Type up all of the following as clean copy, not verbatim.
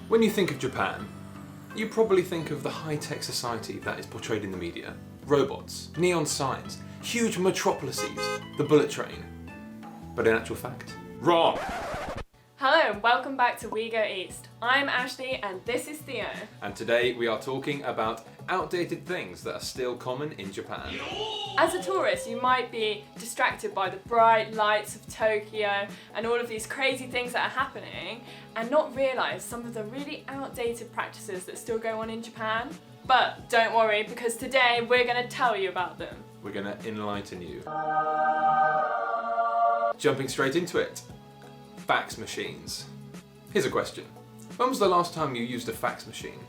When you think of Japan, you probably think of the high-tech society that is portrayed in the media. Robots, neon signs, huge metropolises, the bullet train. But in actual fact, wrong! Hello and welcome back to We Go East. I'm Ashley and this is Theo. And today we are talking about outdated things that are still common in Japan. As a tourist, you might be distracted by the bright lights of Tokyo and all of these crazy things that are happening and not realise some of the really outdated practices that still go on in Japan. But don't worry, because today we're going to tell you about them. We're going to enlighten you. Jumping straight into it. Fax machines. Here's a question. When was the last time you used a fax machine?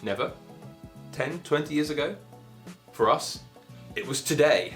Never? 10, 20 years ago? For us, it was today.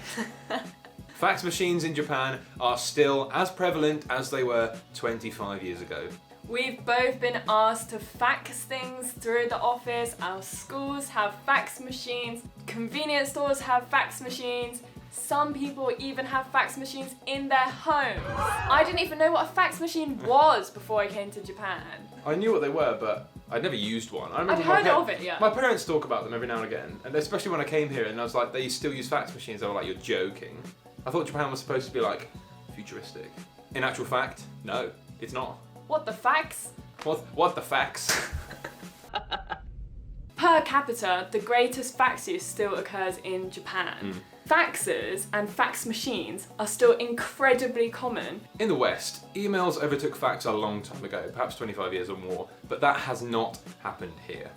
Fax machines in Japan are still as prevalent as they were 25 years ago. We've both been asked to fax things through the office. Our schools have fax machines. Convenience stores have fax machines. Some people even have fax machines in their homes. I didn't even know what a fax machine was before I came to Japan. I knew what they were, but I'd never used one. I'd heard of it, yeah. My parents talk about them every now and again, and especially when I came here and I was like, they still use fax machines. They were like, you're joking. I thought Japan was supposed to be like futuristic. In actual fact, no, it's not. What the fax? What the fax? Per capita, the greatest fax use still occurs in Japan. Faxes and fax machines are still incredibly common. In the West, emails overtook fax a long time ago, perhaps 25 years or more, but that has not happened here.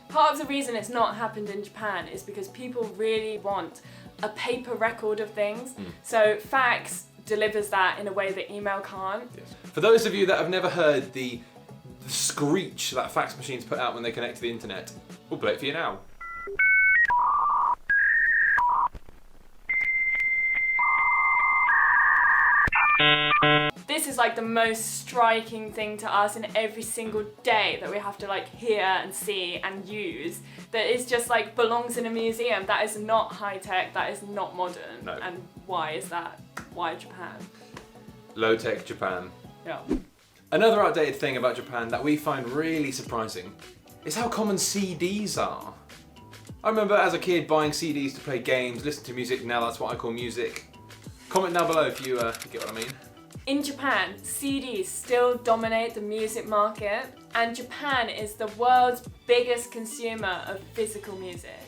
Part of the reason it's not happened in Japan is because people really want a paper record of things. So fax delivers that in a way that email can't. Yes. For those of you that have never heard the screech that fax machines put out when they connect to the internet, we'll play it for you now. This is like the most striking thing to us in every single day that we have to like hear and see and use. That is just like belongs in a museum. That is not high tech. That is not modern. No. And why is that? Why Japan? Low tech Japan. Yeah. Another outdated thing about Japan that we find really surprising is how common CDs are. I remember as a kid buying CDs to play games, listen to music. Now that's what I call music. Comment down below if you get what I mean. In Japan, CDs still dominate the music market, and Japan is the world's biggest consumer of physical music.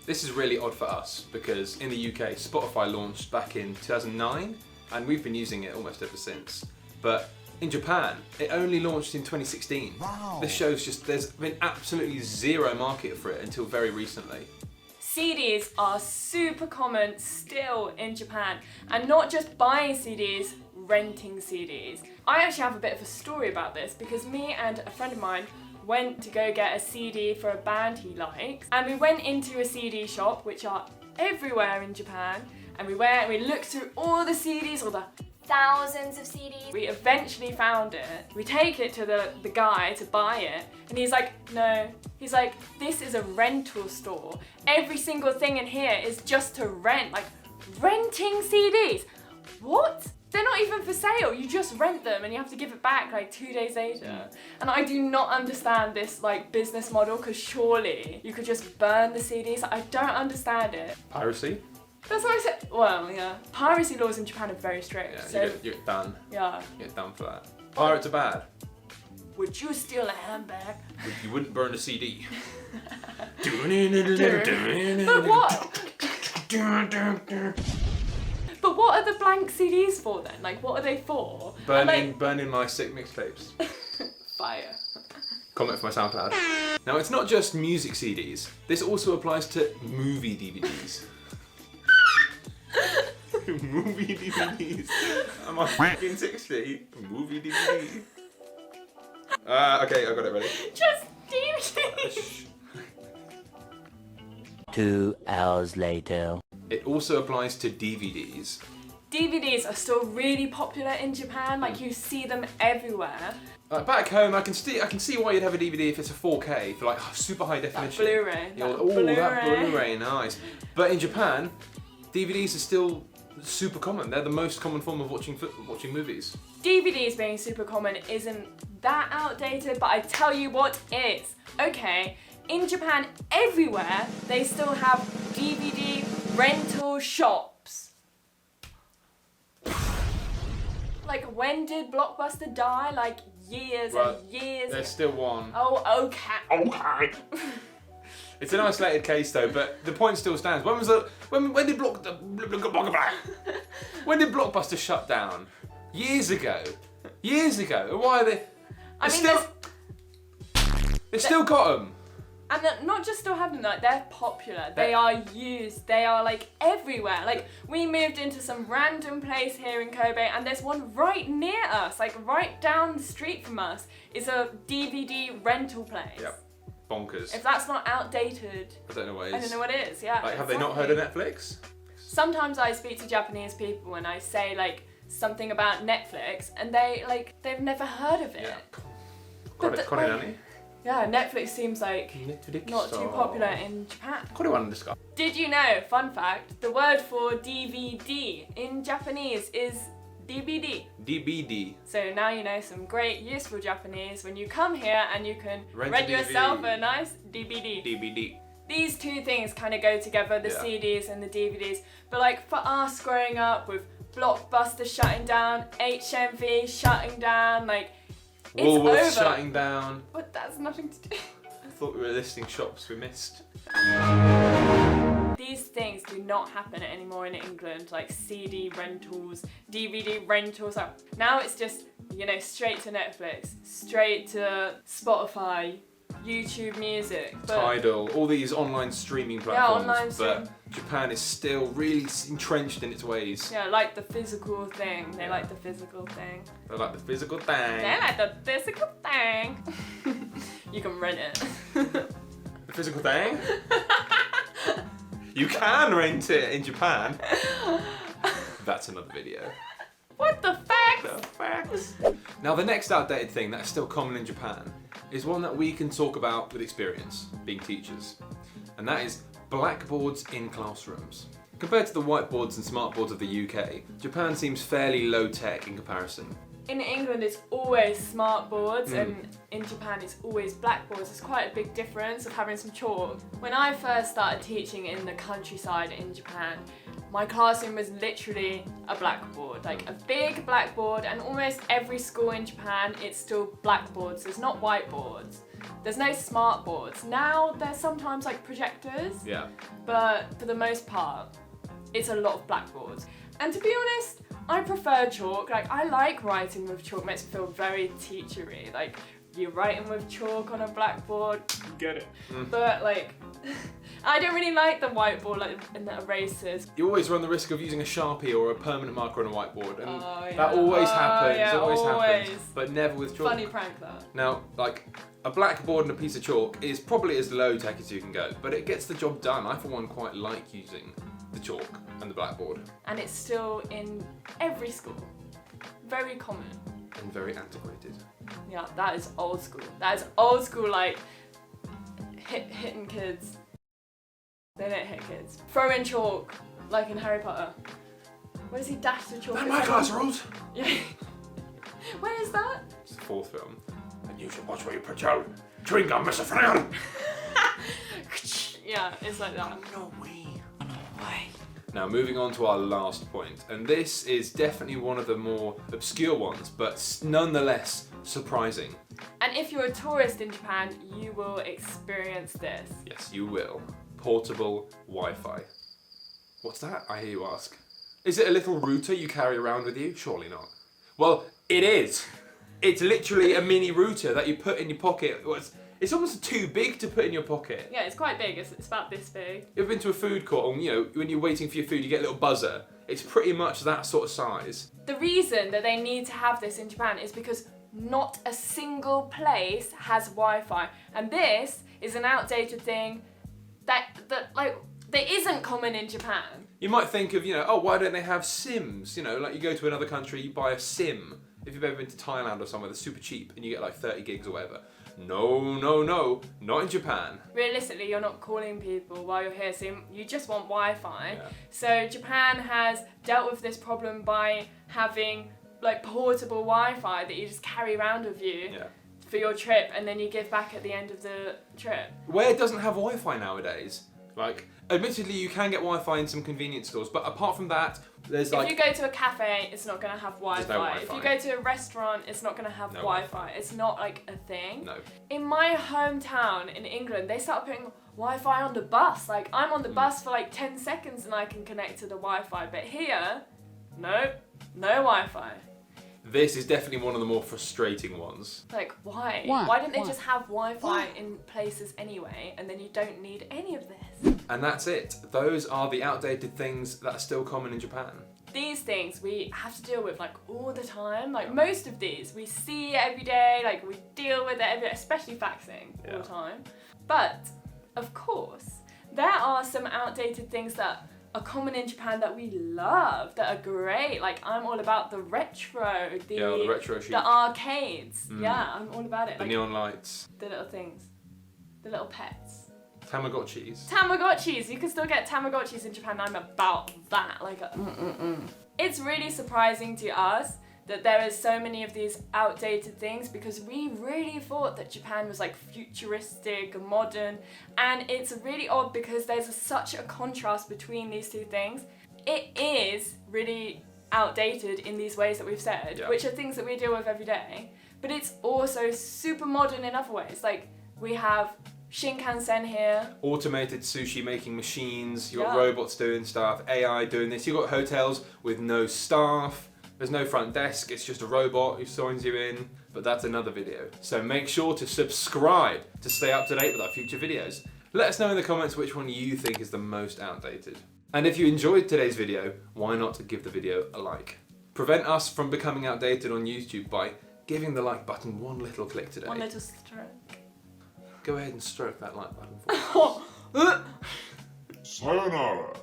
This is really odd for us because in the UK, Spotify launched back in 2009 and we've been using it almost ever since. But in Japan, it only launched in 2016. Wow. This shows just there's been absolutely zero market for it until very recently. CDs are super common still in Japan, and not just buying CDs, renting CDs. I actually have a bit of a story about this because me and a friend of mine went to go get a CD for a band he likes, and we went into a CD shop, which are everywhere in Japan, and we went and we looked through all the CDs, all the thousands of CDs. We eventually found it. We take it to the guy to buy it, and he's like, no. He's like, this is a rental store. Every single thing in here is just to rent. Like, renting CDs. What? They're not even for sale. You just rent them and you have to give it back like 2 days later. And I do not understand this like business model, because surely you could just burn the CDs. I don't understand it. Piracy? That's what I said. Well, yeah. Piracy laws in Japan are very strict. Yeah, so you get done. Yeah. You get done for that. Pirates are bad. Would you steal a handbag? You wouldn't burn a CD. But what? But what are the blank CDs for then? Like, what are they for? Burning my sick mixtapes. Fire. Comment for my SoundCloud. Now, it's not just music CDs. This also applies to movie DVDs. Movie DVDs. Am I fucking 60? Movie DVD. Okay, I got it ready. Just DVDs. 2 hours later. It also applies to DVDs. DVDs are still really popular in Japan. Like, you see them everywhere. Back home, I can see why you'd have a DVD if it's a 4K for like super high definition. Blu-ray. That Blu-ray, nice. But in Japan, DVDs are still super common. They're the most common form of watching movies. DVDs being super common isn't that outdated, but I tell you what is. Okay, in Japan, everywhere, they still have DVD rental shops. Like, when did Blockbuster die? Like, years and years. There's still one. Oh, okay. Okay. It's an isolated case though, but the point still stands. When did Blockbuster shut down? Years ago. Why are they? They've still got them. And not just still have them, like, they're popular. They are used. They are like everywhere. Like, we moved into some random place here in Kobe, and there's one right near us, like right down the street from us, is a DVD rental place. Yep. Bonkers. If that's not outdated, I don't know what it is. I don't know what it is. Yeah. Like, have they not heard of Netflix? Sometimes I speak to Japanese people and I say like something about Netflix, and they've never heard of it. Yeah. Yeah, Netflix seems like Netflix not too popular in Japan. Did you know, fun fact, the word for DVD in Japanese is DVD. DVD. So now you know some great useful Japanese when you come here and you can rent yourself a nice DVD. DVD. These two things kind of go together, the CDs and the DVDs. But like for us growing up with Blockbuster shutting down, HMV shutting down, like it's Woolworths over. shutting down. But that's nothing to do. I thought we were listing shops we missed. These things do not happen anymore in England, like CD rentals, DVD rentals. Now it's just, straight to Netflix, straight to Spotify, YouTube Music. Tidal, all these online streaming platforms. Yeah, online but Japan is still really entrenched in its ways. Yeah, like the physical thing. They like the physical thing. They like the physical thing. They like the physical thing. You can rent it. The physical thing? You can rent it in Japan. That's another video. What the facts? The facts. Now the next outdated thing that's still common in Japan is one that we can talk about with experience, being teachers. And that is blackboards in classrooms. Compared to the whiteboards and smartboards of the UK, Japan seems fairly low tech in comparison. In England it's always smart boards and in Japan it's always blackboards. It's quite a big difference of having some chalk. When I first started teaching in the countryside in Japan, my classroom was literally a blackboard, like a big blackboard, and almost every school in Japan it's still blackboards. There's not whiteboards. There's no smart boards. Now there's sometimes like projectors, but for the most part it's a lot of blackboards. And to be honest, I prefer chalk. Like, I like writing with chalk. It makes me feel very teachery. Like, you're writing with chalk on a blackboard. Get it. But like, I don't really like the whiteboard, like in the erasers. You always run the risk of using a Sharpie or a permanent marker on a whiteboard, and that always happens. Yeah, it always happens, always. but never with chalk. Funny prank that. Now, like, a blackboard and a piece of chalk is probably as low tech as you can go, but it gets the job done. I, for one, quite like using the chalk and the blackboard. And it's still in every school. Very common. And very antiquated. Yeah, that is old school. That is old school, like, hitting kids. They don't hit kids. Throw in chalk, like in Harry Potter. Where does he dash the chalk? That's my class rules! Yeah. Where is that? It's the fourth film. And you should watch where you put your chewing gum, Mr. Friend! Yeah, it's like that. No way. Now, moving on to our last point, and this is definitely one of the more obscure ones, but nonetheless surprising. And if you're a tourist in Japan, you will experience this. Yes, you will. Portable Wi-Fi. What's that, I hear you ask? Is it a little router you carry around with you? Surely not. Well, it is. It's literally a mini router that you put in your pocket. It's almost too big to put in your pocket. Yeah, it's quite big. It's about this big. You ever been to a food court and, when you're waiting for your food, you get a little buzzer? It's pretty much that sort of size. The reason that they need to have this in Japan is because not a single place has Wi-Fi. And this is an outdated thing that isn't common in Japan. You might think of, why don't they have SIMs? Like you go to another country, you buy a SIM. if you've ever been to Thailand or somewhere that's super cheap and you get like 30 gigs or whatever. No, not in Japan. Realistically, you're not calling people while you're here, so you just want Wi-Fi. Yeah. So Japan has dealt with this problem by having like portable Wi-Fi that you just carry around with you for your trip, and then you give back at the end of the trip. Where doesn't have Wi-Fi nowadays? Like, admittedly, you can get Wi-Fi in some convenience stores, but apart from that, there's like... If you go to a cafe, it's not going to have Wi-Fi. There's no Wi-Fi. If you go to a restaurant, it's not going to have No Wi-Fi. It's not like a thing. No. In my hometown in England, they started putting Wi-Fi on the bus. Like, I'm on the bus for like 10 seconds and I can connect to the Wi-Fi. But here, no Wi-Fi. This is definitely one of the more frustrating ones. Like, why? Why didn't they just have Wi-Fi in places anyway, and then you don't need any of this? And that's it. Those are the outdated things that are still common in Japan. These things we have to deal with like all the time. Like most of these we see every day, like we deal with it every day, especially faxing all the time. But, of course, there are some outdated things that are common in Japan that we love, that are great. Like, I'm all about the retro, the retro chic. the arcades. Yeah, I'm all about it. The like, neon lights. the little things, the little pets. Tamagotchis. Tamagotchis! You can still get Tamagotchis in Japan. I'm about that. Like, It's really surprising to us that there is so many of these outdated things, because we really thought that Japan was like futuristic, modern, and it's really odd because there's such a contrast between these two things. It is really outdated in these ways that we've said, which are things that we deal with every day, but it's also super modern in other ways. Like, we have Shinkansen here. Automated sushi making machines, you've got robots doing stuff, AI doing this, you've got hotels with no staff. There's no front desk, it's just a robot who signs you in, but that's another video. So make sure to subscribe to stay up to date with our future videos. Let us know in the comments which one you think is the most outdated. And if you enjoyed today's video, why not give the video a like? Prevent us from becoming outdated on YouTube by giving the like button one little click today. One little stroke. Go ahead and stroke that like button for us. Sayonara.